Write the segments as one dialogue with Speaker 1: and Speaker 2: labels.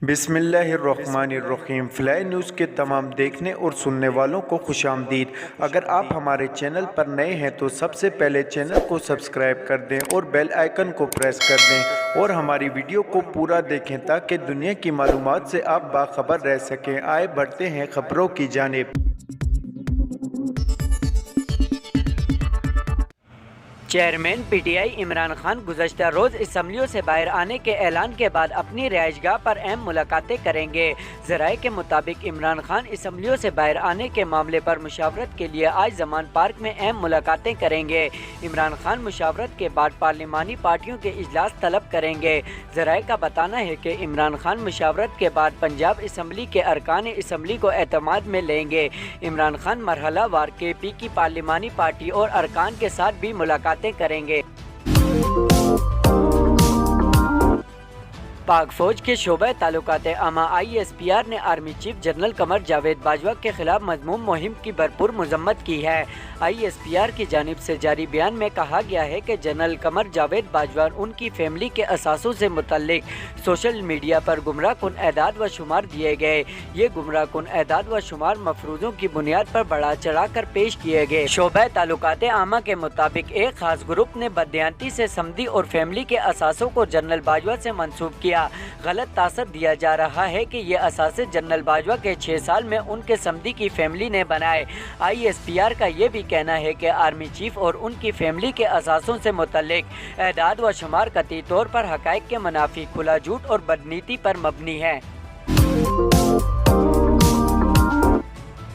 Speaker 1: बिस्मिल्लाहिर्रहमानिर्रहीम। Fly news के तमाम देखने और सुनने वालों को खुश आमदीद। अगर आप हमारे चैनल पर नए हैं तो सबसे पहले चैनल को सब्सक्राइब कर दें और बेल आइकन को प्रेस कर दें और हमारी वीडियो को पूरा देखें ताकि दुनिया की मालूमात से आप बाखबर रह सकें। आए बढ़ते हैं खबरों की जानिब।
Speaker 2: चेयरमैन पीटीआई इमरान खान गुज़श्ता रोज़ असम्बलियों से बाहर आने के ऐलान के बाद अपनी रिहाइशगाह पर अहम मुलाकातें करेंगे। ज़राए के मुताबिक इमरान खान असम्बलियों से बाहर आने के मामले पर मुशावरत के लिए आज जमान पार्क में अहम मुलाकातें करेंगे। इमरान खान मुशावरत के बाद पार्लिमानी पार्टियों के इजलास तलब करेंगे। ज़राए का बताना है कि इमरान खान मुशावरत के बाद पंजाब असम्बली के अरकान असम्बली को एतमाद में लेंगे। इमरान खान मरहला वार KP की पार्लिमानी पार्टी और अरकान के साथ भी मुलाकात करेंगे। पाक फौज के शोबा ताल्लुकात आमा ISPR ने army chief general Qamar Javed Bajwa के खिलाफ मजमूम मुहिम की भरपूर मजम्मत की है। ISPR की जानिब से जारी बयान में कहा गया है कि जनरल कमर जावेद बाजवा उनकी फैमिली के असासों से मुतल्लिक सोशल मीडिया पर गुमराह कुन एदाद व शुमार दिए गए। ये गुमराह कुन एदाद व शुमार मफरूजों की बुनियाद पर बढ़ा चढ़ा कर पेश किए गए। शोबा ताल्लुकात आमा के मुताबिक एक खास ग्रुप ने बददियानती से समदी और फैमिली के असासों को जनरल बाजवा से मंसूब किया। गलत तासर दिया जा रहा है कि ये असासे जनरल बाजवा के 6 साल में उनके समदी की फैमिली ने बनाए। ISPR का ये भी कहना है कि आर्मी चीफ और उनकी फैमिली के असासों से मुतल्लिक एदाद व शुमार कतई तौर पर हकायक के मुनाफी खुला झूठ और बदनीति पर मबनी है।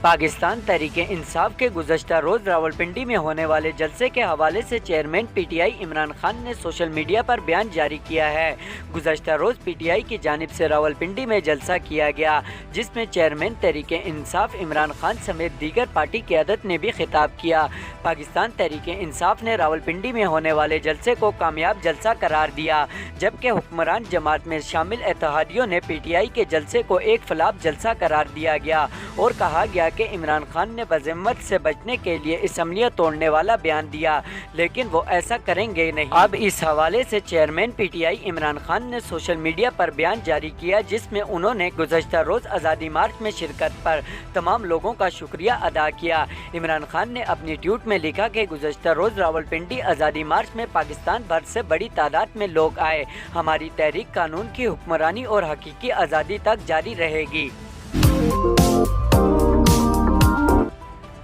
Speaker 2: पाकिस्तान तहरीके इंसाफ के गुज़श्ता रोज़ रावलपिंडी में होने वाले जलसे के हवाले से चेयरमैन PTI इमरान खान ने सोशल मीडिया पर बयान जारी किया है। गुज़श्ता रोज़ PTI की जानिब से रावलपिंडी में जलसा किया गया, जिसमें चेयरमैन तहरीके इंसाफ इमरान खान समेत दीगर पार्टी क़यादत ने भी खिताब किया। पाकिस्तान तहरीके इंसाफ ने रावलपिंडी में होने वाले जलसे को कामयाब जलसा करार दिया, जबकि हुक्मरान जमात में शामिल इत्तेहादियों ने PTI के जलसे को एक फलाप जलसा करार दिया गया और कहा गया कि इमरान खान ने बज़म्मत से बचने के लिए असम्बलियां तोड़ने वाला बयान दिया, लेकिन वो ऐसा करेंगे नहीं। अब इस हवाले से चेयरमैन PTI इमरान खान ने सोशल मीडिया पर बयान जारी किया, जिसमें उन्होंने गुज़श्ता रोज़ आज़ादी मार्च में शिरकत पर तमाम लोगों का शुक्रिया अदा किया। इमरान खान ने अपनी ट्वीट में लिखा कि गुज़श्ता रोज़ रावलपिंडी आज़ादी मार्च में पाकिस्तान भर से बड़ी तादाद में लोग आए। हमारी तहरीक कानून की हुक्मरानी और हकीकी आज़ादी तक जारी रहेगी।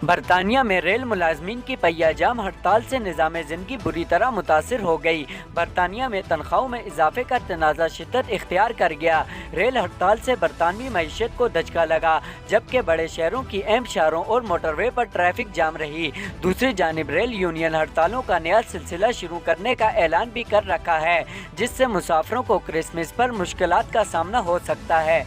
Speaker 2: बरतानिया में रेल मुलाजमीन की पहिया जाम हड़ताल से निज़ाम ज़िंदगी बुरी तरह मुतासिर हो गई। बरतानिया में तनख्वाहों में इजाफे का तनाज़ा शिद्दत इख्तियार कर गया। रेल हड़ताल से बरतानवी मईशत को धचका लगा, जबकि बड़े शहरों की अहम शहरों और मोटरवे पर ट्रैफिक जाम रही। दूसरी जानिब रेल यूनियन हड़तालों का नया सिलसिला शुरू करने का ऐलान भी कर रखा है, जिससे मुसाफिरों को क्रिसमस पर मुश्किलात का सामना हो सकता है।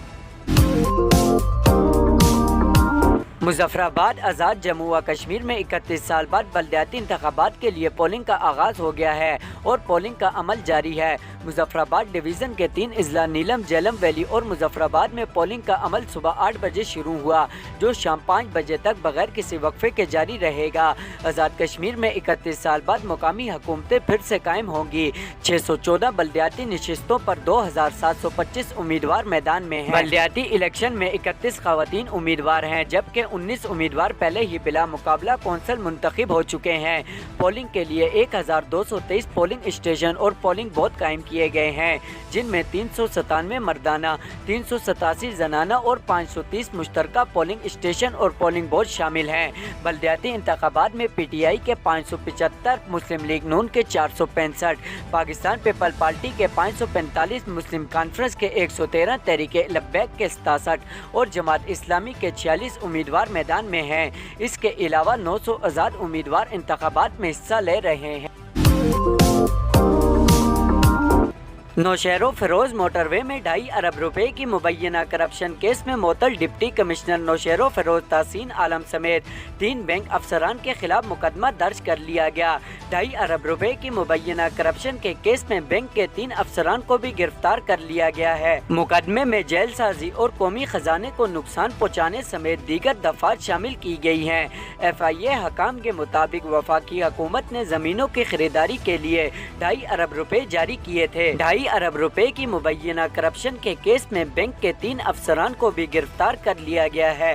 Speaker 2: मुजफ्फराबाद आज़ाद जम्मू व कश्मीर में 31 साल बाद बल्दियाती इंतखाबात के लिए पोलिंग का आगाज़ हो गया है और पोलिंग का अमल जारी है। मुजफ्फराबाद डिवीज़न के 3 अजला नीलम, झेलम वैली और मुजफ्फराबाद में पोलिंग का अमल सुबह 8 बजे शुरू हुआ, जो शाम 5 बजे तक बगैर किसी वक्फे के जारी रहेगा। आज़ाद कश्मीर में 31 साल बाद मुकामी हुकूमतें फिर से कायम होंगी। 614 बल्दियाती नशिस्तों पर 2725 उम्मीदवार मैदान में हैं। बल्दियाती इलेक्शन में 31 खवातीन उम्मीदवार हैं, जबकि 19 उम्मीदवार पहले ही बिला मुकाबला कौंसल मुंतखब हो चुके हैं। पोलिंग के लिए 1223 पोलिंग स्टेशन और पोलिंग बूथ कायम किए गए हैं, जिनमें 397 मर्दाना, 387 जनाना और 530 मुश्तरका पोलिंग स्टेशन और पोलिंग बूथ शामिल हैं। बल्दियाती इंतखाबात में PTI के 575, मुस्लिम लीग नून के 465, पाकिस्तान पीपल पार्टी के 545, मुस्लिम कॉन्फ्रेंस के 113, तहरीके लब्बैक के 67 और जमात इस्लामी के 46 उम्मीदवार मैदान में हैं। इसके अलावा 900 आज़ाद उम्मीदवार इंतखाबात में हिस्सा ले रहे हैं। नौशहरों फिरोज मोटरवे में 2.5 अरब रुपए की मुबैना करप्शन केस में मुअत्तल डिप्टी कमिश्नर नौशहरों फिरोज तहसीन आलम समेत 3 बैंक अफसरान के खिलाफ मुकदमा दर्ज कर लिया गया। 2.5 अरब रुपए की मुबैना करप्शन के केस में बैंक के 3 अफसरान को भी गिरफ्तार कर लिया गया है। मुकदमे में जेल साजी और कौमी खजाने को नुकसान पहुँचाने समेत दीगर दफात शामिल की गई हैं। FIA हकाम के मुताबिक वफाकी हुकूमत ने जमीनों की खरीदारी के लिए 2.5 अरब रुपए जारी किए थे। 2.5 कई अरब रुपए की मुबैना करप्शन के केस में बैंक के 3 अफसरान को भी गिरफ्तार कर लिया गया है।